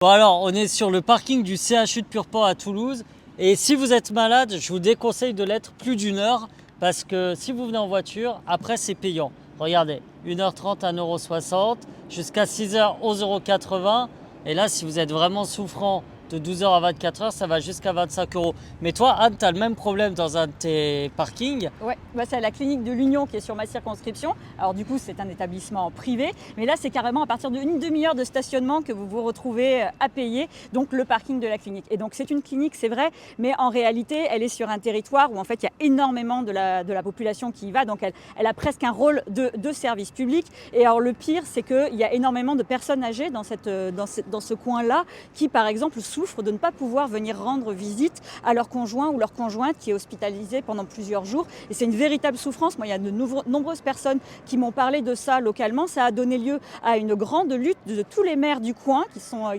Bon alors, on est sur le parking du CHU de Purpan à Toulouse. Et si vous êtes malade, je vous déconseille de l'être plus d'1 heure. Parce que si vous venez en voiture, après c'est payant. Regardez, 1h30, 1,60 €, jusqu'à 6h, 11,80 €. Et là, si vous êtes vraiment souffrant de 12h à 24h, ça va jusqu'à 25 €. Mais toi, Anne, tu as le même problème dans un de tes parkings. Ouais, c'est à la clinique de l'Union qui est sur ma circonscription. Alors du coup, c'est un établissement privé, mais là, c'est carrément à partir d'une demi-heure de stationnement que vous vous retrouvez à payer, donc le parking de la clinique. Et donc c'est une clinique, c'est vrai, mais en réalité, elle est sur un territoire où en fait, il y a énormément de la population qui y va, donc elle a presque un rôle de service public. Et alors le pire, c'est qu'il y a énormément de personnes âgées dans ce coin-là qui, par exemple, souffrent de ne pas pouvoir venir rendre visite à leur conjoint ou leur conjointe qui est hospitalisé pendant plusieurs jours. Et c'est une véritable souffrance. Moi, il y a de nombreuses personnes qui m'ont parlé de ça localement. Ça a donné lieu à une grande lutte de tous les maires du coin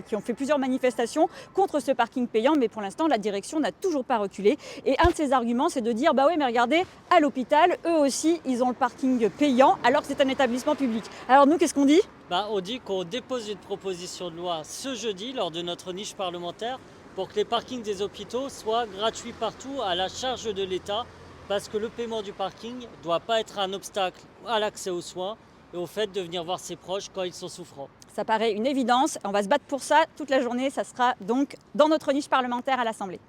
qui ont fait plusieurs manifestations contre ce parking payant. Mais pour l'instant, la direction n'a toujours pas reculé. Et un de ces arguments, c'est de dire, bah oui, mais regardez, à l'hôpital, eux aussi, ils ont le parking payant alors que c'est un établissement public. Alors nous, qu'est-ce qu'on dit ? On dit qu'on dépose une proposition de loi ce jeudi lors de notre niche parlementaire pour que les parkings des hôpitaux soient gratuits partout à la charge de l'État, parce que le paiement du parking ne doit pas être un obstacle à l'accès aux soins et au fait de venir voir ses proches quand ils sont souffrants. Ça paraît une évidence. On va se battre pour ça toute la journée. Ça sera donc dans notre niche parlementaire à l'Assemblée.